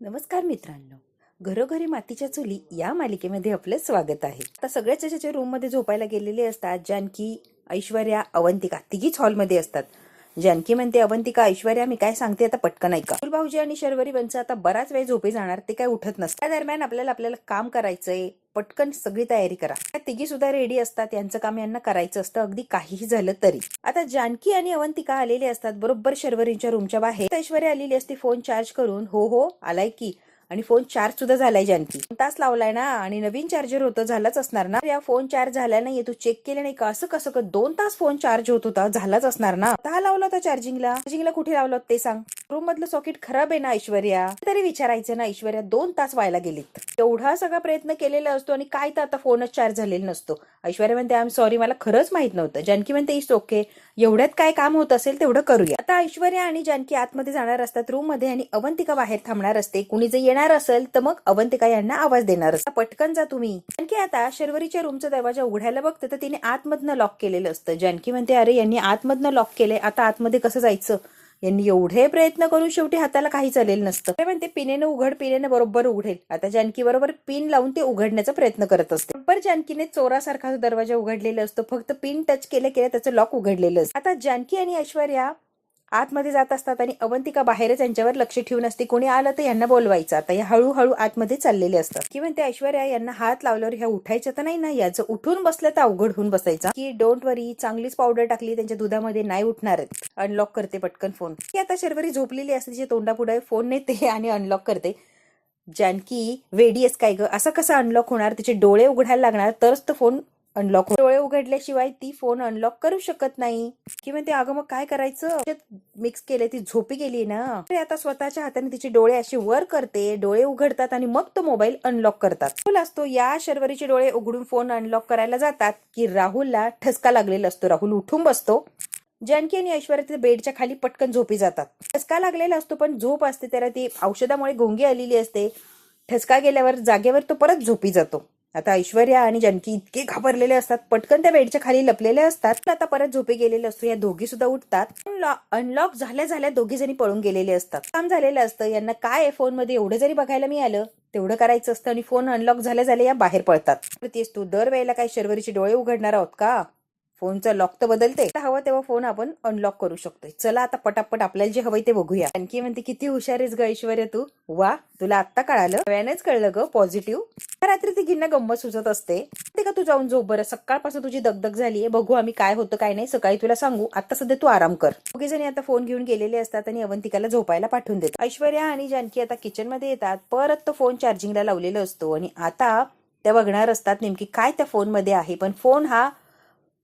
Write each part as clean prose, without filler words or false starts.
नमस्कार मित्रांनो, घरोघरी मातीच्या चुली या मालिकेमध्ये आपलं स्वागत आहे. आता सगळ्याच त्याच्या रूम मध्ये झोपायला गेलेले असतात. जानकी, ऐश्वर्या, अवंतिका तिघीच हॉलमध्ये असतात. जानकी म्हणते, अवंतिका, ऐश्वर्या, मी काय सांगते आता पटकन ऐका. भाऊजी आणि शर्वरी वंश आता बराच वेळ झोपे जाणार, ते काय उठत नसतात. त्या दरम्यान आपल्याला काम करायचंय, पटकन सगळी तयारी करा. तिघी सुद्धा रेडी असतात, यांचं काम यांना करायचं असतं, अगदी काहीही झालं तरी. आता जानकी आणि अवंतिका आलेले असतात बरोबर शर्वरीच्या रूमच्या बाहेर. ऐश्वर्या आलेली असते फोन चार्ज करून. हो हो आलाय की, आणि फोन चार्ज सुद्धा झालाय जानकी. तास लावलाय ना, आणि नवीन चार्जर होतं, झालाच असणार ना. या फोन चार्ज झाला नाहीये, तू चेक केलं नाही का? असं कसं 2 तास फोन चार्ज होत होता, झालाच असणार ना. आता लावला होता चार्जिंगला कुठे लावलं ते सांग. रूम मधलं सॉकेट खराब आहे ना ऐश्वर्या, तरी विचारायचं ना. ऐश्वर्या 2 तास व्हायला गेलीत. एवढा सगळा प्रयत्न केलेला असतो आणि काय तर आता फोनच चार्ज झालेला नसतो. ऐश्वर्या म्हणते, आय एम सॉरी, मला खरंच माहित नव्हतं. जानकी म्हणते, इट्स ओके, एवढ्यात काय काम होत असेल तेवढं करूया. आता ऐश्वर्या आणि जानकी आतमध्ये जाणार असतात रूम मध्ये, आणि अवंतिका बाहेर थांबणार असते. कुणी जर येणार असेल तर मग अवंतिका यांना आवाज देणार असते, पटकन जा तुम्ही. जानकी आता शर्वरीच्या रूमचा दरवाजा उघडायला बघते तर तिने आतमधनं लॉक केलेलं असतं. जानकी म्हणते, अरे यांनी आतमधनं लॉक केलंय, आता आतमध्ये कसं जायचं? यांनी एवढे प्रयत्न करून शेवटी हाताला काही चालेल नसतं. म्हणते, पिनेनं उघड, पिनेनं बरोबर उघडेल. आता जानकी बरोबर पिन लावून ते उघडण्याचा प्रयत्न करत असते. बरोबर जानकीने चोरासारखा दरवाजा उघडलेला असतो, फक्त पिन टच केलं त्याचं लॉक उघडलेलं असतं. आता जानकी आणि ऐश्वर्या आतमध्ये जात असतात आणि अवंतिका बाहेरच यांच्यावर लक्ष ठेवून असते. कोणी आलं तर यांना बोलवायचं. आता या हळूहळू आतमध्ये चाललेले असतात. की म्हणते, ऐश्वर्या, यांना हात लावल्यावर ह्या उठायचं तर नाही ना? याचं उठून बसलं तर अवघड होऊन बसायचा. की डोंट वरी, चांगलीच पावडर टाकली त्यांच्या दुधामध्ये, नाही उठणार. अनलॉक करते पटकन फोन. की आता शर्वरी झोपलेली असते, तिच्या तोंडापुढे फोन नेते आणि अनलॉक करते. जानकी, वेडी आहेस काय ग? असं कसं अनलॉक होणार? तिचे डोळे उघडायला लागणार तरच तो फोन अनलॉक. डोळे उघडल्याशिवाय ती फोन अनलॉक करू शकत नाही. की म्हणते, अगं मग काय करायचं? मिक्स केले, ती झोपी गेली ना. आता स्वतःच्या हाताने तिचे डोळे असे वर करते, डोळे उघडतात आणि मग तो मोबाईल अनलॉक करतात. असतो या शर्वरीचे डोळे उघडून फोन अनलॉक करायला जातात की राहुलला ठसका लागलेला असतो. राहुल उठून बसतो. जानकी आणि ऐश्वर्या बेडच्या खाली पटकन झोपी जातात. ठसका लागलेला असतो पण झोप असते, त्याला ती औषधामुळे गुंगी आलेली असते. ठसका गेल्यावर जागेवर तो परत झोपी जातो. आता ऐश्वर्या आणि जानकी इतके घाबरलेले असतात, पटकन त्या बेडच्या खाली लपलेले असतात. आता परत झोपी गेलेले असतो. या दोघी सुद्धा उठतात. अनलॉक झाल्या दोघी जणी पळून गेलेले असतात. काम झालेलं असतं. यांना काय फोन मध्ये एवढं जरी बघायला मिळालं तेवढं करायचं असतं, आणि फोन अनलॉक झाल्या या बाहेर पडतात. तेच तू दरवेळेला काय शर्वरीचे डोळे उघडणार आहोत का? फोनचा लॉक तर बदलते, हवं तेव्हा फोन आपण अनलॉक करू शकतोय. चला आता पटापट आपल्याला जे हवंय ते बघूया. आणखी म्हणते, किती हुशार आहेस ग ऐश्वर्या तू. वा, तुला आत्ता कळालं? नव्यानेच कळलं ग पॉझिटिव्ह. रात्री ती गिन्ना गंमत सुचत असते. ते का तू जाऊन झोप बरं, सकाळपासून तुझी दगदग झालीये. बघू आम्ही काय होतं काय नाही, सकाळी तुला सांगू. आता सध्या तू आराम कर. दोघे जणी आता फोन घेऊन गेलेले असतात आणि अवंतिकाला झोपायला पाठवून देतात. ऐश्वर्या आणि जानकी आता किचन मध्ये येतात. परत तो फोन चार्जिंगला लावलेला असतो आणि आता त्या बघणार असतात नेमकी काय त्या फोन मध्ये आहे. पण फोन हा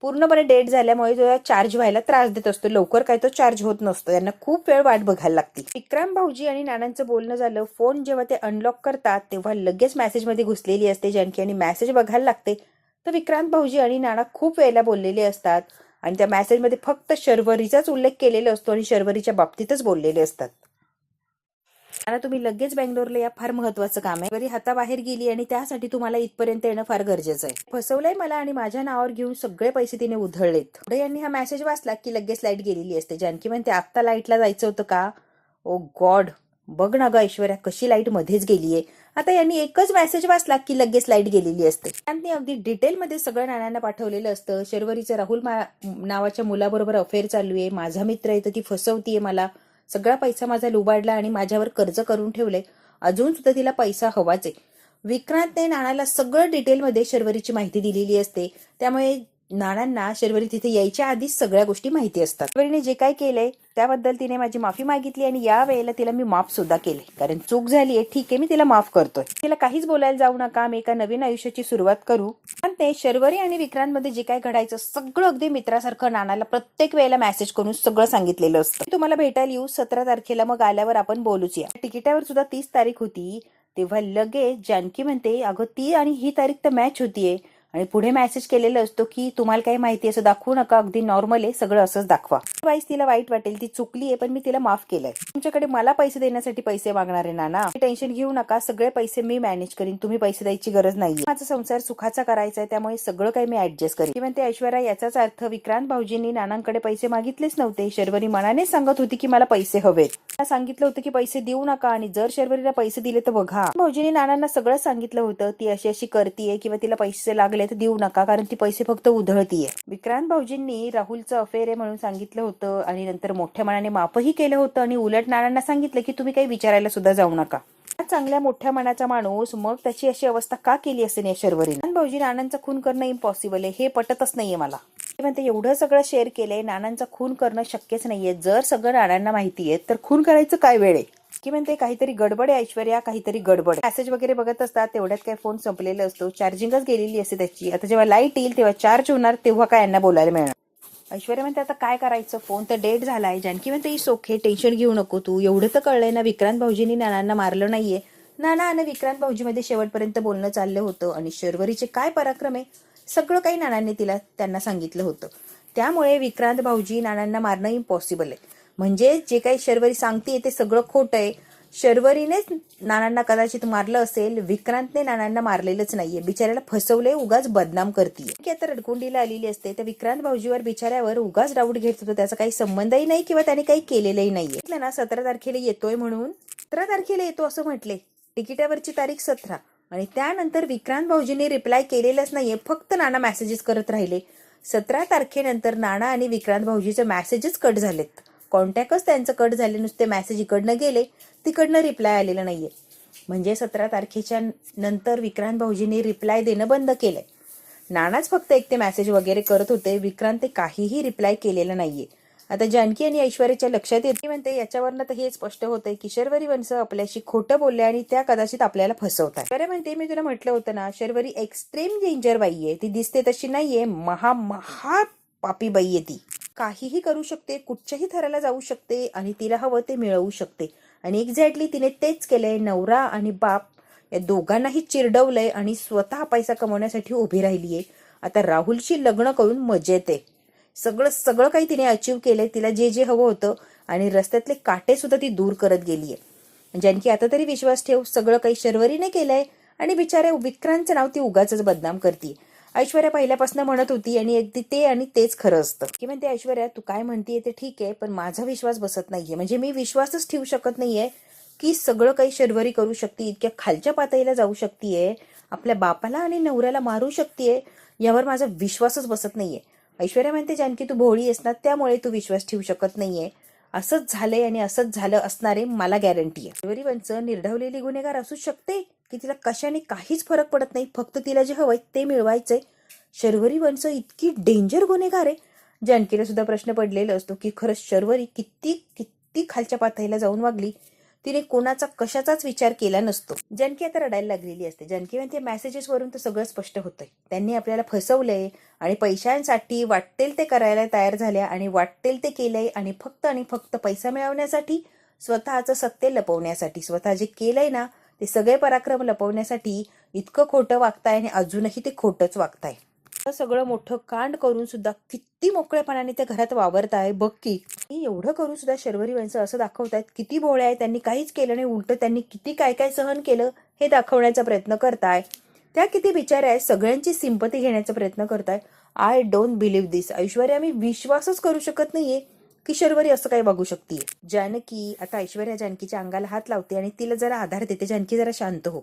पूर्णपणे डेड झाल्यामुळे जो चार्ज व्हायला त्रास देत असतो. लवकर काय तो चार्ज होत नसतो. त्यांना खूप वेळ वाट बघायला लागते. विक्रांत भाऊजी आणि नानांचं बोलणं झालं. फोन जेव्हा ते अनलॉक करतात तेव्हा लगेच मेसेज मध्ये घुसलेली असते जानकी, आणि मेसेज बघायला लागते तर विक्रांत भाऊजी आणि नाना खूप वेळेला बोललेले असतात, आणि त्या मेसेजमध्ये फक्त शर्वरीचाच उल्लेख केलेला असतो आणि शर्वरीच्या बाबतीतच बोललेले असतात. आता तुम्ही लगेच बेंगलोरला या, फार महत्वाचं काम आहे. हाताबाहेर गेली आणि त्यासाठी तुम्हाला इथपर्यंत येणं फार गरजेचं आहे. फसवलंय मला आणि माझ्या नावावर घेऊन सगळे पैसे तिने उधळलेत. पुढे यांनी हा मेसेज वाचला की लगेच लाईट गेलेली असते. जानकी म्हणते, आत्ता लाईटला जायचं होतं का? ओ गॉड, बघ ना ग ऐश्वर्या, कशी लाईट मध्येच गेलीये. आता यांनी एकच मेसेज वाचला की लगेच लाईट गेलेली असते. त्यांनी अगदी डिटेलमध्ये सगळं नानांना पाठवलेलं असतं. शर्वरीचं राहुल नावाच्या मुलाबरोबर अफेअर चालू आहे, माझा मित्र आहे तर ती फसवतीये मला, सगळा पैसा माझा लुबाडला आणि माझ्यावर कर्ज करून ठेवले, अजून सुद्धा तिला पैसा हवाच आहे. विक्रांतने नानाला सगळं डिटेलमध्ये शर्वरीची माहिती दिलेली असते. त्यामुळे नानांना शर्वरी तिथे यायच्या आधीच सगळ्या गोष्टी माहिती असतात. शर्वरीने जे काय केलंय त्याबद्दल तिने माझी माफी मागितली आणि या वेळेला तिला मी माफ सुद्धा केले, कारण चूक झालीये, ठीक आहे, मी तिला माफ करतोय. तिला काहीच बोलायला जाऊ नका, मी एका नवीन आयुष्याची सुरुवात करू. पण ते शर्वरी आणि विक्रांत मध्ये जे काय घडायचं सगळं अगदी मित्रासारखं नानाला प्रत्येक वेळेला मेसेज करून सगळं सांगितलेलं असतं. तुम्हाला भेटायला येऊ 17 तारखेला, मग आल्यावर आपण बोलूच या. तिकिटावर सुद्धा 30 तारीख होती. तेव्हा लगेच जानकी म्हणते, अगं ती आणि ही तारीख तर मॅच होतीये, आणि पुढे मेसेज केलेला असतो की तुम्हाला काही माहिती असं दाखवू नका, अगदी नॉर्मल आहे, सगळं असंच दाखवा. वाईस तिला वाईट वाटेल, ती चुकली आहे, पण मी तिला माफ केलंय. तुमच्याकडे मला पैसे देण्यासाठी पैसे मागणार आहे नाना, टेन्शन घेऊ नका, सगळे पैसे मी मॅनेज करीन, तुम्ही पैसे द्यायची गरज नाहीये. माझा संसार सुखाचा करायचा आहे, त्यामुळे सगळं काही मी ऍडजस्ट करीन. म्हणते ऐश्वर्या, याचाच अर्थ विक्रांत भाऊजींनी नानांकडे पैसे मागितलेच नव्हते. शर्वरी मनानेच सांगत होती की मला पैसे हवेत. सांगितलं होतं की पैसे देऊ नका, आणि जर शर्वरीला पैसे दिले तर बघा. भाऊजींनी नानांना सगळं सांगितलं होतं, ती अशी अशी करतीये किंवा तिला पैसे लागले तर देऊ नका, कारण ती पैसे फक्त उधळतीये. विक्रांत भाऊजींनी राहुलचं अफेअर आहे म्हणून सांगितलं होतं, आणि नंतर मोठ्या मनाने माफही केलं होतं, आणि उलट नानांना सांगितलं की तुम्ही काही विचारायला सुद्धा जाऊ नका. चांगल्या मोठ्या मनाचा माणूस मग त्याची अशी अवस्था का केली असेल या शर्वरीने? भाऊजी नानांचा खून करणं इम्पॉसिबल आहे, हे पटतच नाहीये मला. म्हणते एवढं सगळं शेअर केलंय, नानांचा खून करणं शक्यच नाहीये. जर सगळं नानांना माहितीये तर खून करायचं काय वेळ आहे? की म्हणते काहीतरी गडबड आहे ऐश्वर्या, काहीतरी गडबड. मेसेज वगैरे बघत असतात तेवढ्यात काय फोन संपलेला असतो, चार्जिंगच गेलेली असते त्याची. आता जेव्हा लाईट येईल तेव्हा चार्ज होणार, तेव्हा काय यांना बोलायला मिळणार. ऐश्वर्या म्हणते आता काय करायचं, फोन तर डेड झालाय. जानकी म्हणते इट्स ओके, टेन्शन घेऊ नको तू, एवढं तर कळलंय ना विक्रांत भाऊजींनी नानांना मारलं नाहीये. नाना आणि विक्रांत भाऊजी मध्ये शेवटपर्यंत बोलणं चाललं होतं, आणि शर्वरीचे काय पराक्रम आहे सगळं काही नानांनी त्यांना सांगितलं होतं. त्यामुळे विक्रांत भाऊजी नानांना मारणं इम्पॉसिबल आहे. म्हणजे जे काही शर्वरी सांगते ते सगळं खोटं आहे. शर्वरीनेच नानांना कदाचित मारलं असेल, विक्रांतने नानांना मारलेलंच नाहीये. बिचाऱ्याला फसवले, उगाच बदनाम करतीये. की आता रडकुंडीला आलेली असते त्या विक्रांत भाऊजीवर बिचाऱ्यावर उगाच डाऊट घेत होतो. त्याचा काही संबंधही नाही किंवा त्याने काही केलेलंही नाहीये ना. 17 तारखेला येतोय म्हणून 17 तारखेला येतो असं म्हटले, तिकिटावरची तारीख 17, आणि त्यानंतर विक्रांत भाऊजींनी रिप्लाय केलेलंच नाहीये, फक्त नाना मेसेजेस करत राहिले. 17 तारखेनंतर नाना आणि विक्रांत भाऊजीचे मेसेजेस कट झालेत, कॉन्टॅक्टच त्यांचं कट झाले, नुसते मेसेज इकडनं गेले, तिकडनं रिप्लाय आलेलं नाहीये. म्हणजे 17 तारखेच्या नंतर विक्रांत भाऊजींनी रिप्लाय देणं बंद केलंय. नानाच फक्त एक ते मेसेज वगैरे करत होते, विक्रांत ते काहीही रिप्लाय केलेलं नाहीये. आता जानकी आणि ऐश्वर्याच्या लक्षात येते, म्हणते याच्यावरनं तर हे स्पष्ट होतंय की शर्वरी वंश आपल्याशी खोटं बोलले आणि त्या कदाचित आपल्याला फसवतात. बरं म्हणते मी तुला म्हटलं होतं ना, शर्वरी एक्स्ट्रीम डेंजर बाई आहे, ती दिसते तशी नाहीये, महा पापी बाई आहे ती. काहीही करू शकते, कुठच्याही थराला जाऊ शकते, आणि तिला हवं ते मिळवू शकते. आणि एक्झॅक्टली तिने तेच केलंय. नवरा आणि बाप या दोघांनाही चिरडवलंय आणि स्वतः पैसा कमवण्यासाठी उभी राहिलीये. आता राहुलशी लग्न करून मजेत आहे. सगळं काही तिने अचीव केलंय, तिला जे जे हवं होतं, आणि रस्त्यातले काटे सुद्धा ती दूर करत गेलीये. जानकी आता तरी विश्वास ठेव, सगळं काही शर्वरीने केलंय, आणि बिचाऱ्या विक्रांतचं नाव ती उगाच बदनाम करते. ऐश्वर्या पहिल्यापासून म्हणत होती, आणि अगदी ते आणि तेच खरं असतं. की म्हणते ऐश्वर्या तू काय म्हणतीये ते ठीक आहे, पण माझा विश्वास बसत नाहीये. म्हणजे मी विश्वासच ठेवू शकत नाहीये की सगळं काही शर्वरी करू शकते, इतक्या खालच्या पातळीला जाऊ शकतेय, आपल्या बापाला आणि नवऱ्याला मारू शकतेय, यावर माझा विश्वासच बसत नाहीये. ऐश्वर्या म्हणते जानकी तू भोळी आहेस ना, त्यामुळे तू विश्वास ठेवू शकत नाहीये. असंच झालंय आणि असंच झालं असणारे मला गॅरंटी आहे. शर्वरी वंश निर्ढवलेली गुन्हेगार असू शकते की तिला कशाने काहीच फरक पडत नाही, फक्त तिला जे हवंय ते मिळवायचंय. शर्वरी वंश इतकी डेंजर गुन्हेगार आहे. जानकीला सुद्धा प्रश्न पडलेला असतो की खरंच शर्वरी किती खालच्या पातळीला जाऊन वागली, तिने कोणाचा कशाचाच विचार केला नसतो. जानकी आता रडायला लागलेली असते. जानकी म्हणते मेसेजेस वरून तर सगळं स्पष्ट होतंय, त्यांनी आपल्याला फसवलंय, आणि पैशांसाठी वाटेल ते करायला तयार झाल्या, आणि वाटेल ते केलंय, आणि फक्त पैसा मिळवण्यासाठी, स्वतःचं सत्य लपवण्यासाठी, स्वतः जे केलंय ना ते सगळे पराक्रम लपवण्यासाठी इतकं खोटं वागताय, आणि अजूनही ते खोटंच वागताय. सगळं मोठं कांड करून सुद्धा किती मोकळेपणाने त्या घरात वावरताय बघ की. एवढं करून सुद्धा शर्वरी वंश असं दाखवतायत किती भोळे आहे, त्यांनी काहीच केलं नाही, उलट त्यांनी किती काय काय सहन केलं हे दाखवण्याचा प्रयत्न करताय. त्या किती बिचाऱ्या आहे, सगळ्यांची सिंपती घेण्याचा प्रयत्न करताय. आय डोंट बिलीव्ह दिस. ऐश्वर्या मी विश्वासच करू शकत नाहीये की शर्वरी असं काही बघू शकते. जानकी आता ऐश्वर्या जानकीच्या अंगाला हात लावते आणि तिला जरा आधार देते. जानकी जरा शांत हो,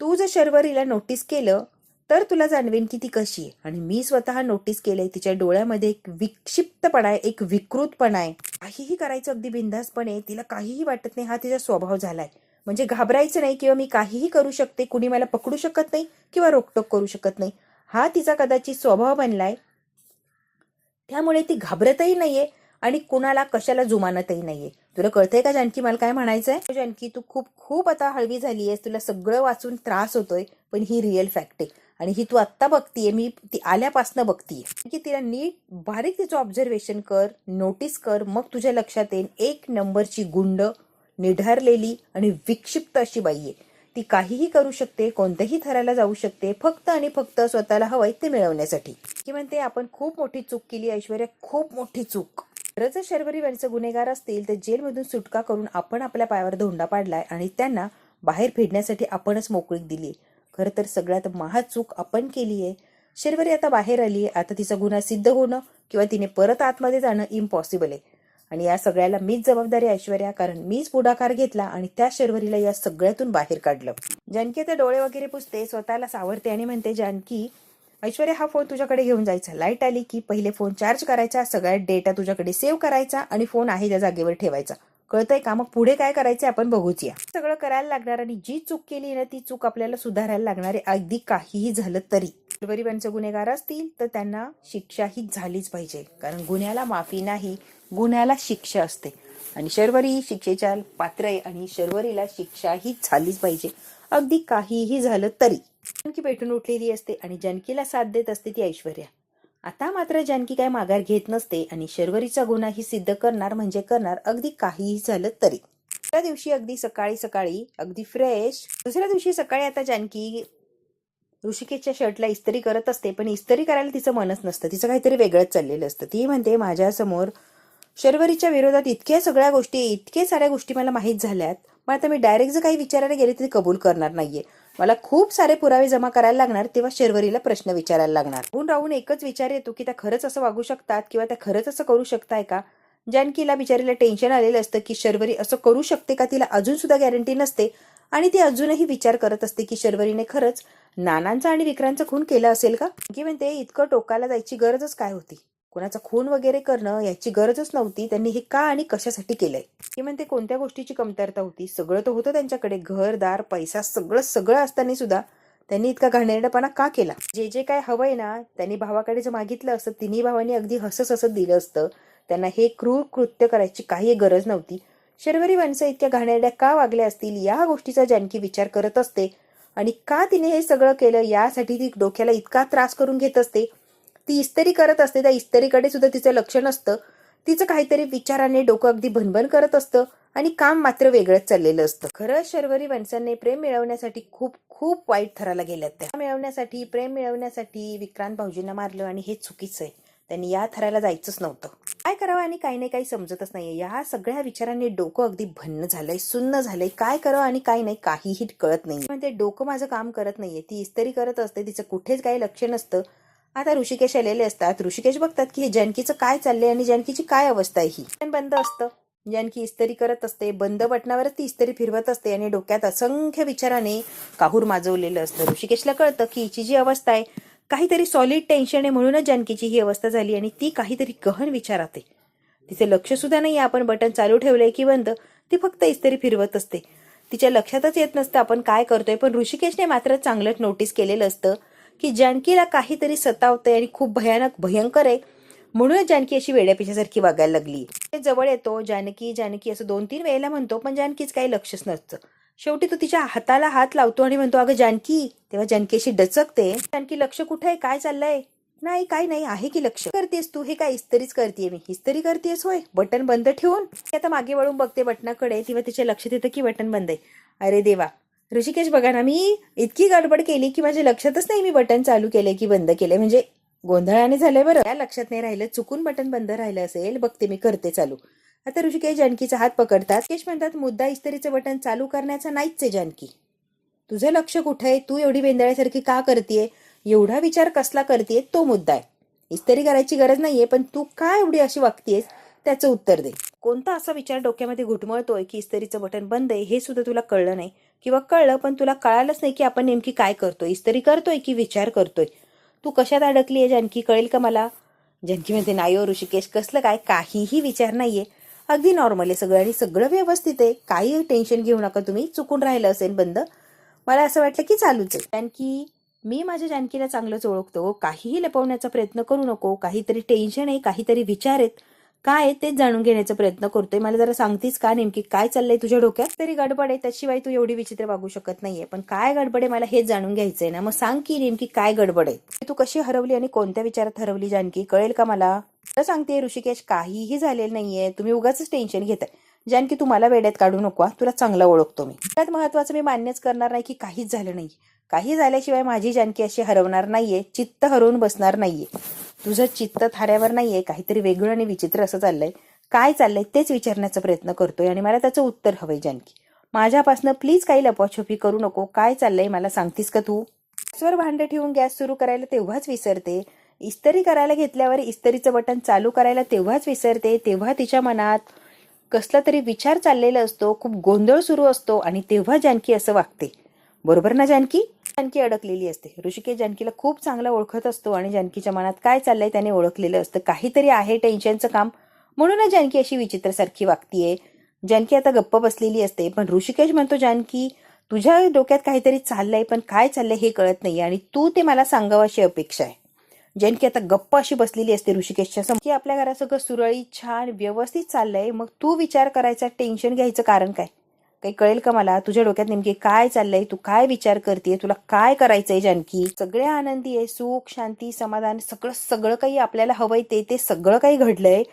तू जर शर्वरीला नोटीस केलं तर तुला जाणवेन की ती कशी आहे. आणि मी स्वतः नोटीस केलंय, तिच्या डोळ्यामध्ये एक विक्षिप्तपणा आहे, एक विकृतपणा आहे. काहीही करायचं अगदी बिनधास्तपणे, तिला काहीही वाटत नाही, हा तिचा स्वभाव झालाय. म्हणजे घाबरायचं नाही किंवा मी काहीही करू शकते, कुणी मला पकडू शकत नाही किंवा रोकटोक करू शकत नाही, हा तिचा कदाचित स्वभाव बनलाय. त्यामुळे ती घाबरतही नाहीये आणि कुणाला कशाला जुमानतही नाहीये. तुला कळतंय का जानकी मला काय म्हणायचंय? जानकी तू खूप आता हळवी झाली आहेस, तुला सगळं वाचून त्रास होतोय, पण ही रिअल फॅक्ट आहे. आणि ही तू आत्ता बघतीये, मी ती आल्यापासनं बघतीये की तिला नीट बारीक तिचं ऑब्झर्वेशन कर, नोटीस कर, मग तुझ्या लक्षात येईल एक नंबरची गुंड, निढारलेली आणि विक्षिप्त अशी बाई आहे. ती काहीही करू शकते, कोणत्याही थराला जाऊ शकते, फक्त आणि फक्त स्वतःला हवंय ते मिळवण्यासाठी. की म्हणते आपण खूप मोठी चूक केली ऐश्वर्या, खूप मोठी चूक. जर शर्वरी वंश गुन्हेगार असतील तर जेलमधून सुटका करून आपण आपल्या पायावर धोंडा पाडलाय आणि त्यांना बाहेर फिरण्यासाठी आपणच मोकळीक दिली. खरं तर सगळ्यात महाचूक आपण केली आहे. शर्वरी आता बाहेर आली, आता तिचा गुन्हा सिद्ध होणं किंवा तिने परत आतमध्ये जाणं इम्पॉसिबल आहे. आणि या सगळ्याला मीच जबाबदारी ऐश्वर्या, कारण मीच पुढाकार घेतला आणि त्या शर्वरीला या सगळ्यातून बाहेर काढलं. जानकी आता डोळे वगैरे पुसते, स्वतःला सावरते आणि म्हणते, जानकी ऐश्वर्या हा फोन तुझ्याकडे घेऊन जायचा. लाईट आली की पहिले फोन चार्ज करायचा, सगळ्या डेटा तुझ्याकडे सेव्ह करायचा आणि फोन आहे त्या जागेवर ठेवायचा. कळतंय का? मग पुढे काय करायचं आपण बघूच या. सगळं करायला लागणार आणि जी चूक केली ना ती चूक आपल्याला सुधारायला लागणार आहे, अगदी काहीही झालं तरी. शर्वरी वंश गुन्हेगार असतील तर त्यांना शिक्षाही झालीच पाहिजे, कारण गुन्ह्याला माफी नाही, गुन्ह्याला शिक्षा असते. आणि शर्वरी शिक्षेच्या पात्र आहे आणि शर्वरीला शिक्षाही झालीच पाहिजे, अगदी काहीही झालं तरी. जानकी पेटून उठलेली असते आणि जानकीला साथ देत असते ती ऐश्वर्या. आता मात्र जानकी काय माघार घेत नसते आणि शर्वरीचा गुन्हाही सिद्ध करणार म्हणजे करणार, अगदी काहीही झालं तरी. दुसऱ्या दिवशी अगदी सकाळी सकाळी अगदी फ्रेश. दुसऱ्या दिवशी सकाळी आता जानकी ऋषिकेशच्या शर्टला इस्त्री करत असते, पण इस्त्री करायला तिचं मनच नसतं, तिचं काहीतरी वेगळंच चाललेलं असतं. ती म्हणते, माझ्यासमोर शर्वरीच्या विरोधात इतक्या साऱ्या गोष्टी मला माहीत झाल्यात, पण आता मी डायरेक्ट जर काही विचारायला गेले तर कबूल करणार नाहीये. मला खूप सारे पुरावे जमा करायला लागणार, तेव्हा शर्वरीला प्रश्न विचारायला लागणार. राहून एकच विचार येतो की त्या खरंच असं वागू शकतात किंवा त्या खरंच असं करू शकताय का. जानकीला बिचारीला टेन्शन आलेलं असतं की शर्वरी असं करू शकते का, तिला अजून सुद्धा गॅरंटी नसते. आणि ती अजूनही विचार करत असते की शर्वरीने खरंच नानांचा आणि विक्रांचा खून केला असेल का. की म्हणते इतकं टोकाला जायची गरजच काय होती, कोणाचा खून वगैरे करणं याची गरजच नव्हती, त्यांनी हे का आणि कशासाठी केलंय. की म्हणते कोणत्या गोष्टीची कमतरता होती, सगळं तर होतं त्यांच्याकडे, घरदार पैसा सगळं असताना सुद्धा त्यांनी इतका घाणेरडेपणा का केला. जे जे काय हवंय ना त्यांनी भावाकडे जर मागितलं असतं, तिन्ही भावांनी अगदी हसत दिलं असतं. त्यांना हे क्रूर कृत्य करायची काही गरज नव्हती. शर्वरी वंश इतक्या घाणेरड्या का वागल्या असतील या गोष्टीचा जानकी विचार करत असते. आणि का तिने हे सगळं केलं यासाठी ती डोक्याला इतका त्रास करून घेत असते. ती इस्त्री करत असते, त्या इस्त्रीकडे सुद्धा तिचं लक्ष नसतं. तिचं काहीतरी विचाराने डोकं अगदी भनभन करत असतं आणि काम मात्र वेगळंच चाललेलं असतं. खरंच शर्वरी वंशाने प्रेम मिळवण्यासाठी खूप खूप वाईट थराला गेल्यात. त्या प्रेम मिळवण्यासाठी विक्रांत भाऊजींना मारलं आणि हे चुकीचं आहे. त्यांनी या थराला जायचंच नव्हतं. काय करावं आणि काही नाही, काही समजतच नाहीये. या सगळ्या विचारांनी डोकं अगदी भन्न झालंय, सुन्न झालंय. काय करावं आणि काय नाही काहीही कळत नाही. म्हणजे डोकं माझं काम करत नाहीये. ती इस्त्री करत असते, तिचं कुठेच काही लक्ष नसतं. आता ऋषिकेश आलेले असतात. ऋषिकेश बघतात की हे जानकीचं काय चाललंय आणि जानकीची काय अवस्था आहे. ही बंद असतं, जानकी इस्त्री करत असते, बंद बटनावरच ती इस्त्री फिरवत असते आणि डोक्यात असंख्य विचाराने काहूर माजवलेलं असतं. ऋषिकेशला कळतं की हिची जी अवस्था आहे काहीतरी सॉलिड टेन्शन आहे, म्हणूनच जानकीची ही अवस्था झाली आणि ती काहीतरी गहन विचारात आहे. तिचे लक्ष सुद्धा नाही आपण बटन चालू ठेवलंय की बंद, ती फक्त इस्त्री फिरवत असते. तिच्या लक्षातच येत नसतं आपण काय करतोय. पण ऋषिकेशने मात्र चांगलंच नोटीस केलेलं असतं की जानकीला काहीतरी सतावतंय आणि खूप भयंकर आहे, म्हणूनच जानकी अशी वेड्यापिशासारखी वागायला लागली. ते जवळ येतो, जानकी जानकी असं 2-3 वेळेला म्हणतो, पण जानकीच काही लक्षच नसतं. शेवटी तो तिच्या हाताला हात लावतो आणि म्हणतो, अगं जानकी. तेव्हा जानकी अशी डचकते. जानकी लक्ष कुठे आहे, काय चाललंय. नाही काही नाही, आहे की लक्ष. करतेस तू, हे काय इस्त्रीच करतेय मी. इस्त्री करतेस होय, बटन बंद ठेवून. आता मागे वळून बघते बटनाकडे, तेव्हा तिच्या लक्षात येतं की बटन बंद आहे. अरे देवा, ऋषिकेश बघा ना, मी इतकी गडबड केली की माझ्या लक्षातच नाही मी बटन चालू केलंय की बंद केलंय. म्हणजे गोंधळाने झालंय बरं, या लक्षात नाही राहिलं, चुकून बटन बंद राहिलं असेल, बघते मी, करते चालू. आता ऋषिकेश जानकीचा हात पकडतात. ऋषिकेश म्हणतात, मुद्दा इस्त्रीचं बटन चालू करण्याचा नाहीच आहे जानकी, तुझं लक्ष कुठे आहे, तू एवढी वेंदळ्यासारखी का करतेय, एवढा विचार कसला करतेय, तो मुद्दा आहे. इस्त्री करायची गरज नाहीये, पण तू का एवढी अशी वागतेस त्याचं उत्तर दे. कोणता असा विचार डोक्यामध्ये घुटमळतोय की इस्त्रीचं बटन बंद आहे हे सुद्धा तुला कळलं नाही, किंवा कळलं पण तुला कळालंच नाही की आपण नेमकी काय करतोय, इस्त्री करतोय की विचार करतोय. तू कशात अडकली आहे जानकी, कळेल का मला. जानकी म्हणते, नाही हो ऋषिकेश, कसलं काय, काहीही विचार नाहीये, अगदी नॉर्मल आहे सगळं आणि सगळं व्यवस्थित आहे, काही टेन्शन घेऊ नका तुम्ही. चुकून राहिलं असेल बंद, मला असं वाटलं की चालूच आहे. जानकी, मी माझ्या जानकीला चांगलंच ओळखतो, काहीही लपवण्याचा प्रयत्न करू नको. काहीतरी टेन्शन आहे, काहीतरी विचार आहेत, काय तेच जाणून घेण्याचा प्रयत्न करतोय. मला जरा सांगतीस का नेमकी काय चाललंय तुझ्या डोक्यात. तरी गडबड आहे, त्याशिवाय तू एवढी विचित्र वागू शकत नाहीये. पण काय गडबड आहे मला हेच जाणून घ्यायचंय ना, मग सांग की नेमकी काय गडबड आहे. तू कशी हरवली आणि कोणत्या विचारात हरवली जानकी, कळेल का मला. सांगते ऋषिकेश, काहीही झालेलं नाहीये, तुम्ही उगाच टेन्शन घेताय. जानकी तू मला वेड्यात काढू नको हा, तुला चांगला ओळखतो मी. त्यात महत्वाचं मी मान्यच करणार नाही की काहीच झालं नाही. काही झाल्याशिवाय माझी जानकी अशी हरवणार नाहीये, चित्त हरवून बसणार नाहीये. तुझं चित्त थाऱ्यावर नाहीये, काहीतरी वेगळं आणि विचित्र असं चाललंय. काय चाललंय तेच विचारण्याचा प्रयत्न करतोय आणि मला त्याचं उत्तर हवंय जानकी. माझ्यापासनं प्लीज काही लपवाछपी करू नको. काय चाललंय मला सांगतीस का तू? गॅसवर भांडं ठेवून गॅस सुरू करायला तेव्हाच विसरते. इस्त्री करायला घेतल्यावर इस्त्रीचं बटन चालू करायला तेव्हाच विसरते. तेव्हा तिच्या मनात कसला तरी विचार चाललेला असतो, खूप गोंधळ सुरू असतो आणि तेव्हा जानकी असं वागते. बरोबर ना जानकी? जानकी अडकलेली असते. ऋषिकेश जानकीला खूप चांगला ओळखत असतो आणि जानकीच्या मनात काय चाललंय त्याने ओळखलेलं असतं. काहीतरी आहे टेन्शनचं काम, म्हणूनच जानकी अशी विचित्रसारखी वागतीये. जानकी आता गप्प बसलेली असते, पण ऋषिकेश म्हणतो जानकी तुझ्या डोक्यात काहीतरी चाललंय, पण काय चाललंय हे कळत नाही आणि तू ते मला सांगावं अशी अपेक्षा आहे. जानकी आता गप्प अशी बसलेली असते ऋषिकेशच्या समोर की आपल्या घरात सगळं सुरळीत छान व्यवस्थित चाललंय, मग तू विचार करायचा, टेन्शन घ्यायचं कारण काय? काही कळेल का मला? तुझ्या डोक्यात नेमकी काय चाललंय, तू काय विचार करतेय, तुला काय करायचंय जानकी? सगळे आनंदी आहे, सुख शांती समाधान सगळं सगळं काही आपल्याला हवंय ते सगळं काही घडलंय.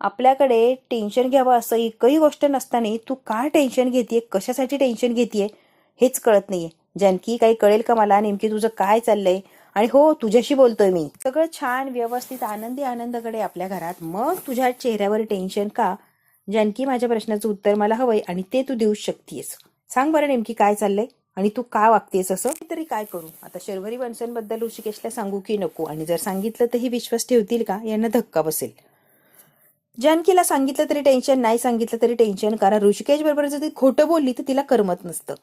आपल्याकडे टेन्शन घ्यावं असं एकही गोष्ट नसताना तू का टेन्शन घेतेय, कशासाठी टेन्शन घेतेय हेच कळत नाहीये. जानकी काही कळेल का मला नेमकी तुझं काय चाललंय? आणि हो तुझ्याशी बोलतोय मी. सगळं छान व्यवस्थित आनंदी आनंदाकडे आपल्या घरात, मग तुझ्या चेहऱ्यावर टेन्शन का? जानकी माझ्या प्रश्नाचं उत्तर मला हवंय आणि ते तू देऊ शकतेस. सांग बरं नेमकी काय चाललंय आणि तू का वागतेस असं? तरी काय करू आता? शर्वरी बन्सनबद्दल ऋषिकेशला सांगू की नको? आणि जर सांगितलं तर ही विश्वास ठेवतील का? यांना धक्का बसेल. जानकीला सांगितलं तरी टेन्शन, नाही सांगितलं तरी टेन्शन, कारण ऋषिकेश बरोबर जर ती खोटं बोलली तर तिला करमत नसतं.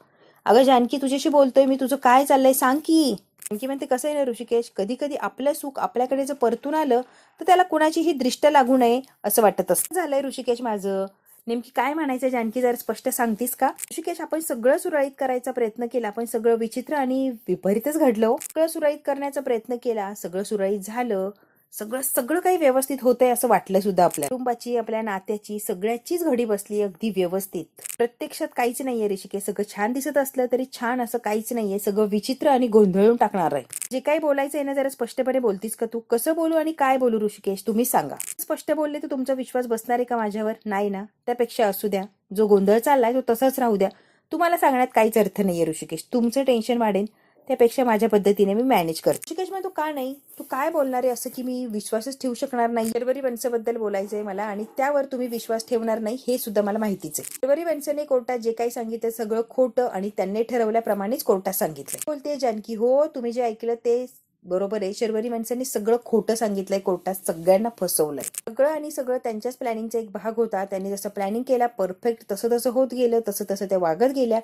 अगं जानकी तुझ्याशी बोलतोय मी, तुझं काय चाललंय सांग की. जानकी म्हणते कसं आहे ना ऋषिकेश, कधी कधी आपलं सुख आपल्याकडे जर परतून आलं तर त्याला कुणाचीही दृष्ट लागू नये असं वाटत असतं. झालंय ऋषिकेश माझं, नेमकी काय म्हणायचं जानकी जरा स्पष्ट सांगतीस का? ऋषिकेश आपण सगळं सुरळीत करायचा प्रयत्न केला, पण सगळं विचित्र आणि विपरीतच घडलं. सगळं सुरळीत करण्याचा प्रयत्न केला, सगळं सुरळीत झालं, सगळं सगळं काही व्यवस्थित होतंय असं वाटलं सुद्धा. आपल्या कुटुंबाची आपल्या नात्याची सगळ्याचीच घडी बसली अगदी व्यवस्थित. प्रत्यक्षात काहीच नाहीये ऋषिकेश, सगळं छान दिसत असलं तरी छान असं काहीच नाहीये, सगळं विचित्र आणि गोंधळून टाकणार आहे. जे काही बोलायचंय ना जरा स्पष्टपणे बोलतीस का तू? कसं बोलू आणि काय बोलू ऋषिकेश तुम्ही सांगा. स्पष्ट बोलले तर तुमचा विश्वास बसणार आहे का माझ्यावर? नाही ना. त्यापेक्षा असू द्या, जो गोंधळ चाललाय तो तसाच राहू द्या. तुम्हाला सांगण्यात काहीच अर्थ नाहीये ऋषिकेश, तुमचं टेन्शन वाढेल. त्यापेक्षा माझ्या पद्धतीने मी मॅनेज करतो. ऋषिकेश मग तू का नाही, तू काय बोलणार आहे असं की मी विश्वासच ठेवू शकणार नाही? शर्वरी बन्सबद्दल बोलायचंय मला आणि त्यावर तुम्ही विश्वास ठेवणार नाही हे सुद्धा मला माहितीच आहे. शर्वरी बन्सने कोर्टात जे काही सांगितलं सगळं खोटं आणि त्यांनी ठरवल्याप्रमाणेच कोर्टात सांगितलं. बोलते जानकी हो तुम्ही जे ऐकलं ते बरोबर आहे. शर्वरी बन्सने सगळं खोटं सांगितलंय कोर्टात, सगळ्यांना फसवलंय. सगळं आणि सगळं त्यांच्याच प्लॅनिंगचा एक भाग होता. त्यांनी जसं प्लॅनिंग केला परफेक्ट तसं तसं होत गेलं, तसं तसं त्या वागत गेल्या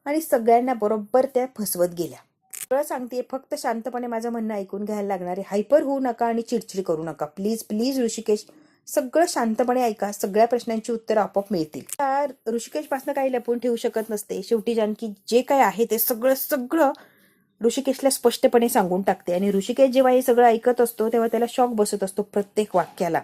आणि सगळ्यांना बरोबर त्या फसवत गेल्या. सगळं सांगते, फक्त शांतपणे माझं म्हणणं ऐकून घ्यायला लागणार आहे. हायपर होऊ नका आणि चिडचिड करू नका. प्लीज प्लीज ऋषिकेश, सगळं शांतपणे ऐका, सगळ्या प्रश्नांची उत्तर आपोआप मिळतील. ऋषिकेश पासून काही लपून ठेवू शकत नसते. शेवटी जानकी जे काही आहे ते सगळं सगळं ऋषिकेशला स्पष्टपणे सांगून टाकते आणि ऋषिकेश जेव्हा हे सगळं ऐकत असतो तेव्हा त्याला शॉक बसत असतो प्रत्येक वाक्याला.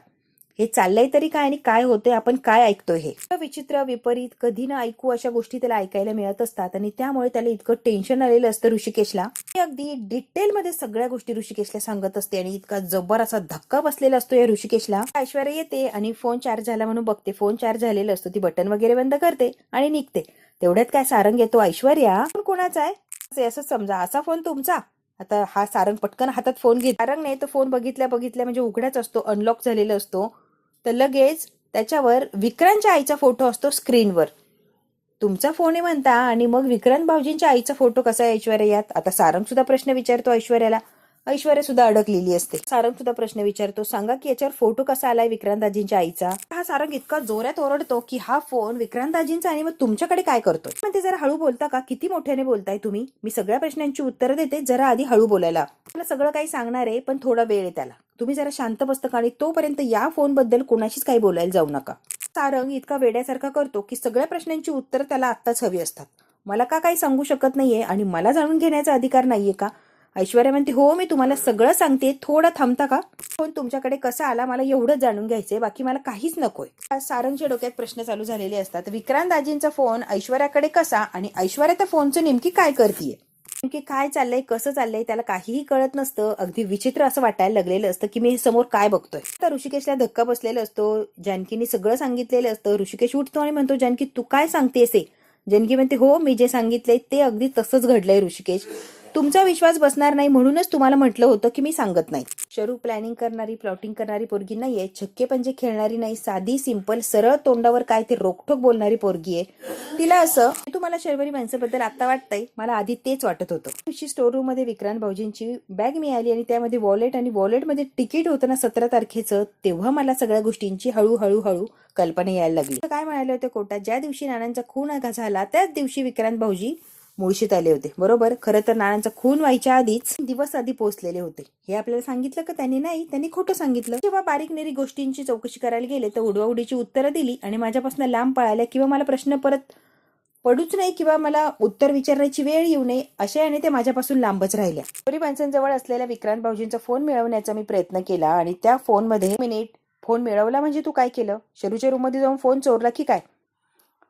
हे चाललंय तरी काय आणि काय होतंय, आपण काय ऐकतोय हे विचित्र विपरीत कधी ना ऐकू अशा गोष्टी त्याला ऐकायला मिळत असतात आणि त्यामुळे त्याला इतकं टेन्शन आलेलं असतं ऋषिकेशला. अगदी डिटेलमध्ये सगळ्या गोष्टी ऋषिकेशला सांगत असते आणि इतका जबर असा धक्का बसलेला असतो या ऋषिकेशला. ऐश्वर्या येते आणि फोन चार्ज झाला म्हणून बघते, फोन चार्ज झालेला असतो, ती बटन वगैरे बंद करते आणि निघते. तेवढ्यात काय सारंग येतो. ऐश्वर्या कोणाचा आहे असं समजा, असा फोन तुमचा? आता हा सारंग पटकन हातात फोन घेत. सारंग नाही तो फोन बघितल्या बघितल्या म्हणजे उघड्याच असतो, अनलॉक झालेला असतो, तर लगेच त्याच्यावर विक्रांतच्या आईचा फोटो असतो स्क्रीनवर. तुमचा फोन आहे म्हणता आणि मग विक्रांत भाऊजींच्या आईचा फोटो कसा आहे ऐश्वर्या यात? आता सारंग सुद्धा प्रश्न विचारतो ऐश्वर्याला. ऐश्वर्या सुद्धा अडकलेली असते. सारंग सुद्धा प्रश्न विचारतो, सांगा की याच्यावर फोटो कसा आलाय विक्रांतदाजींच्या आईचा? हा सारंग इतका जोरात ओरडतो की हा फोन विक्रांतदाजींचा आणि मग तुमच्याकडे काय करतोय? पण ते जरा हळू बोलता का? किती मोठ्याने बोलताय तुम्ही? मी सगळ्या प्रश्नांची उत्तरं देते, जरा आधी हळू बोलायला. मला सगळं काही सांगणार आहे पण थोडा वेळ आहे त्याला. तुम्ही जरा शांत बसता का? आणि तोपर्यंत या फोन बद्दल कोणाशीच काही बोलायला जाऊ नका. सारंग इतका वेड्यासारखा करतो की सगळ्या प्रश्नांची उत्तर त्याला आत्ताच हवी असतात. मला का काही सांगू शकत नाहीये आणि मला जाणून घेण्याचा अधिकार नाहीये का? ऐश्वर्या म्हणते हो मी तुम्हाला सगळं सांगते, थोडं थांबता का? फोन तुमच्याकडे कसा आला मला एवढंच जाणून घ्यायचंय, बाकी मला काहीच नकोय. सारंगच्या डोक्यात प्रश्न चालू झालेले असतात. विक्रांत दाजींचा फोन ऐश्वर्याकडे कसा आणि ऐश्वर्या त्या फोनचं नेमकी काय करतीये? की काय चाललंय, कसं चाललंय त्याला काहीही कळत नसतं. अगदी विचित्र असं वाटायला लागलेलं असतं की मी हे समोर काय बघतोय. तर ऋषिकेशला धक्का बसलेला असतो. जानकीने सगळं सांगितलेलं असतं. ऋषिकेश उठतो आणि म्हणतो, जानकी तू काय सांगतेस हे? जानकी म्हणते, हो मी जे सांगितलंय ते अगदी तसंच घडलंय ऋषिकेश. तुमचा विश्वास बसणार नाही म्हणूनच तुम्हाला म्हटलं होतं की मी सांगत नाही. शरू प्लॅनिंग करणारी, प्लॉटिंग करणारी पोरगी नाहीये. छक्के पंजे खेळणारी नाही. साधी, सिंपल, सरळ तोंडावर काय ते रोखठोक बोलणारी पोरगी आहे. तिला असं तुम्हाला शर्वरी माणसाबद्दल आता वाटतंय, मला आधी तेच वाटत होतं. दिवशी स्टोर रूम मध्ये विक्रांत भाऊजींची बॅग मिळाली आणि त्यामध्ये वॉलेट आणि वॉलेटमध्ये तिकीट होतं ना 17 तारखेचं. तेव्हा मला सगळ्या गोष्टींची हळूहळू कल्पना यायला लागली. काय म्हणाले होते कोर्टात, ज्या दिवशी नानांचा खून झाला त्याच दिवशी विक्रांत भाऊजी मुळशीत आले होते. बरोबर. खरं तर नानांचा खून व्हायच्या आधीच दिवस आधी पोहोचलेले होते. हे आपल्याला सांगितलं का त्यांनी? नाही, त्यांनी खोटं सांगितलं. जेव्हा बारीक निरीक गोष्टींची चौकशी करायला गेले तर उडवाउडीची उत्तरं दिली आणि माझ्यापासून लांब पळाल्या किंवा मला प्रश्न परत पडूच नाही किंवा मला उत्तर विचारण्याची वेळ येऊ नये अशा याने ते माझ्यापासून लांबच राहिल्या. शर्वरी माणसांजवळ असलेल्या विक्रांत भाऊजींचा फोन मिळवण्याचा मी प्रयत्न केला आणि त्या फोनमध्ये फोन मिळवला म्हणजे तू काय केलं? शरूच्या रूममध्ये जाऊन फोन चोरला की काय?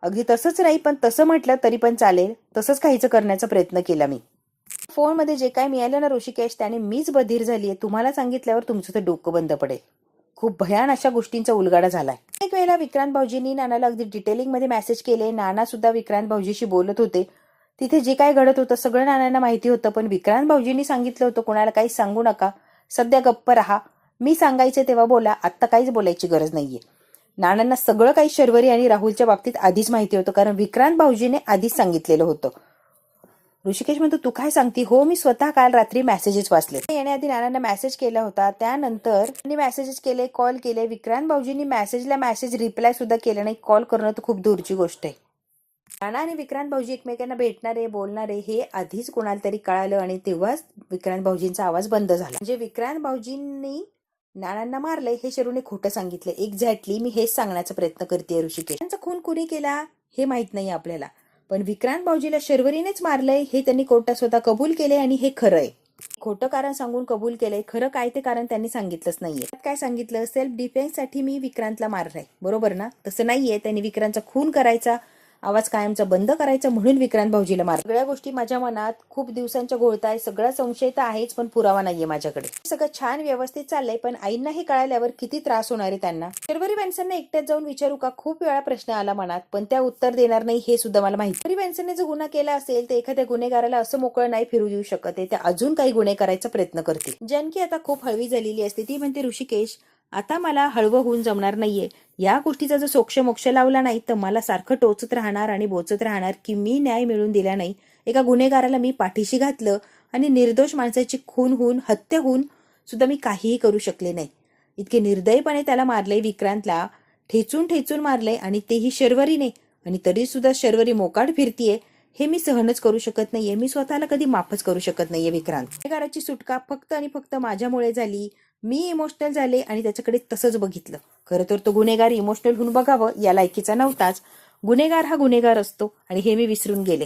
अगदी तसंच नाही, पण तसं म्हटलं तरी पण चालेल. तसंच काहीचं करण्याचा प्रयत्न केला मी. फोनमध्ये जे काय मिळालं ना ऋषिकेश, त्याने मीच बधीर झालीये. तुम्हाला सांगितल्यावर तुमचं तर डोकं बंद पडेल. खूप भयान अशा गोष्टींचा उलगडा झालाय. एक वेळेला विक्रांत भाऊजींनी नानाला अगदी डिटेलिंग मध्ये मेसेज केले. नाना सुद्धा विक्रांत भाऊजीशी बोलत होते. तिथे जे काय घडत होतं सगळं नानांना माहिती होतं, पण विक्रांत भाऊजींनी सांगितलं होतं कोणाला काही सांगू नका, सध्या गप्प राहा, मी सांगायचे तेव्हा बोला, आत्ता काहीच बोलायची गरज नाहीये. नानांना सगळं काही शर्वरी आणि राहुलच्या बाबतीत आधीच माहिती होतं, कारण विक्रांत भाऊजीने आधीच सांगितलेलं होतं. ऋषिकेश म्हणतो, तू काय सांगती? हो, मी स्वतः काल रात्री मेसेजेस वाचले. येण्याआधी नानांना मेसेज केला होता, त्यानंतर त्यांनी मेसेजेस केले, कॉल केले. विक्रांत भाऊजींनी मेसेज रिप्लाय सुद्धा केलं नाही. कॉल करणं तर खूप दूरची गोष्ट आहे. नाना आणि विक्रांत भाऊजी एकमेकांना भेटणारे, बोलणारे हे आधीच कोणाला तरी कळालं आणि तेव्हाच विक्रांत भाऊजींचा आवाज बंद झाला. म्हणजे विक्रांत भाऊजींनी नानांना मारलंय हे शरूने खोटं सांगितलं. एक्झॅक्टली मी हेच सांगण्याचा प्रयत्न करते ऋषिकेश. त्यांचा खून कुणी केला हे माहित नाही आपल्याला, पण विक्रांत भाऊजीला शर्वरीनेच मारलंय हे त्यांनी कोर्टात स्वतः कबूल केले आणि हे खरं आहे. खोटं कारण सांगून कबूल केलंय. खरं काय ते कारण त्यांनी सांगितलंच नाहीये. काय सांगितलं? सेल्फ डिफेन्स साठी मी विक्रांतला मारलंय. बरोबर ना? तसं नाहीये. त्यांनी विक्रांतचा खून करायचा, आवाज कायमचा बंद करायचा म्हणून विक्रांत भाऊजीला मार. सगळ्या गोष्टी माझ्या मनात खूप दिवसांच्या घोळताय. सगळा संशय तर आहेच, पण पुरावा नाहीये माझ्याकडे. सगळं छान व्यवस्थित चाललंय, पण आईंना हे कळाल्यावर किती त्रास होणार आहे त्यांना. शर्वरी बेन्सनने एकट्यात जाऊन विचारू का? खूप वेळा प्रश्न आला मनात, पण त्या उत्तर देणार नाही हे सुद्धा मला माहिती. शर्वरी बेन्सनने जो गुन्हा केला असेल तर एखाद्या गुन्हेगाराला असं मोकळं नाही फिरू देऊ शकत आहे. त्या अजून काही गुन्हे करायचा प्रयत्न करते. जानकी आता खूप हळवी झालेली असते. ती म्हणते, ऋषिकेश आता मला हळवं होऊन जमणार नाहीये. या गोष्टीचा जर सोक्ष मोक्ष लावला नाही तर मला सारखं टोचत राहणार आणि बोचत राहणार की मी न्याय मिळवून दिला नाही. एका गुन्हेगाराला मी पाठीशी घातलं आणि निर्दोष माणसाची खून होऊन, हत्या होऊन सुद्धा मी काहीही करू शकले नाही. इतके निर्दयीपणे त्याला मारले, विक्रांतला ठेचून मारले आणि तेही शर्वरीने. आणि तरी सुद्धा शर्वरी मोकाट फिरतीये हे मी सहनच करू शकत नाहीये. मी स्वतःला कधी माफच करू शकत नाहीये. विक्रांत गुन्हेगाराची सुटका फक्त आणि फक्त माझ्यामुळे झाली. मी इमोशनल झाले आणि त्याच्याकडे तसंच बघितलं. खरं तर तो गुन्हेगार इमोशनल होऊन बघावं या लायकीचा नव्हताच. गुन्हेगार हा गुन्हेगार असतो आणि हे मी विसरून गेले.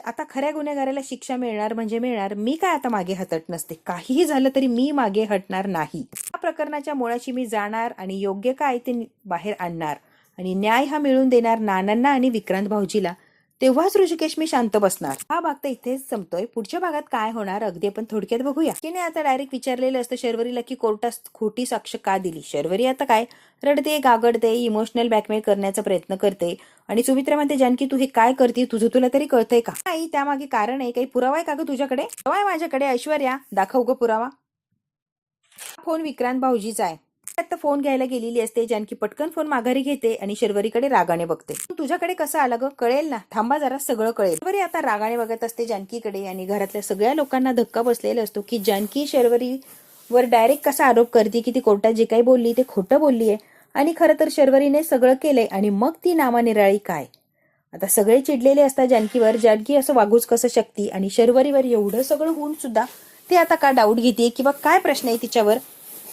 आता खऱ्या गुन्हेगाराला शिक्षा मिळणार म्हणजे मिळणार. मी काय आता मागे हटत नसते. काहीही झालं तरी मी मागे हटणार नाही. या प्रकरणाच्या मुळाशी मी जाणार आणि योग्य काय ते बाहेर आणणार आणि न्याय हा मिळवून देणार नानांना आणि विक्रांत भाऊजीला. तेव्हाच ऋषिकेश मी शांत बसणार. हा भाग तर इथेच संपतोय. पुढच्या भागात काय होणार अगदी आपण थोडक्यात बघूया. की नाही आता डायरेक्ट विचारलेलं असतं शर्वरीला की कोर्टात खोटी साक्ष का दिली. शर्वरी आता काय रडते, गागडते, इमोशनल ब्लॅकमेल करण्याचा प्रयत्न करते आणि सुमित्रा म्हणते, जानकी तू हे काय करते? तुला तरी कळतंय का? नाही, त्यामागे कारण आहे. काही पुरावा आहे का ग तुझ्याकडे? पुरावा आहे माझ्याकडे. ऐश्वर्या दाखव ग पुरावा. फोन विक्रांत भाऊजीचा आहे. आता फोन घ्यायला गेलेली असते. जानकी पटकन फोन माघारी घेते आणि शर्वरीकडे रागाने बघते. तुझ्याकडे कसं आलं ग? कळेल ना, थांबा जरा, सगळं कळेल. शर्वरी आता रागाने बघत असते जानकीकडे आणि घरातल्या सगळ्या लोकांना धक्का बसलेला असतो की जानकी शर्वरीवर डायरेक्ट कसा आरोप करते की ती कोर्टात जे काही बोलली ते खोटं बोललीये आणि खरं तर शर्वरीने सगळं केलंय आणि मग ती नामानिराळी काय. आता सगळे चिडलेले असतात जानकीवर. जानकी असं वागूच कसं शकती आणि शर्वरीवर एवढं सगळं होऊन सुद्धा ती आता का डाऊट घेते किंवा काय प्रश्न आहे तिच्यावर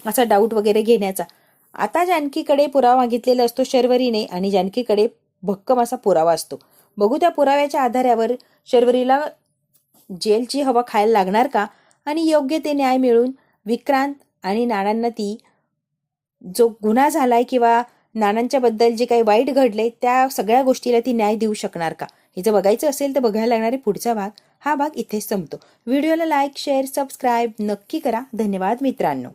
असा डाऊट वगैरे घेण्याचा. आता जानकीकडे पुरावा मागितलेला असतो शर्वरीने आणि जानकीकडे भक्कम असा पुरावा असतो. बघू त्या पुराव्याच्या आधारावर शर्वरीला जेलची हवा खायला लागणार का आणि योग्य ते न्याय मिळून विक्रांत आणि नानांना ती जो गुन्हा झालाय किंवा नानांच्या बद्दल जे काही वाईट घडले त्या सगळ्या गोष्टीला ती न्याय देऊ शकणार का. हे जर बघायचं असेल तर बघायला लागणारे पुढचा भाग हा भाग इथेच संपतो. व्हिडिओला लाईक, शेअर, सबस्क्राईब नक्की करा. धन्यवाद मित्रांनो.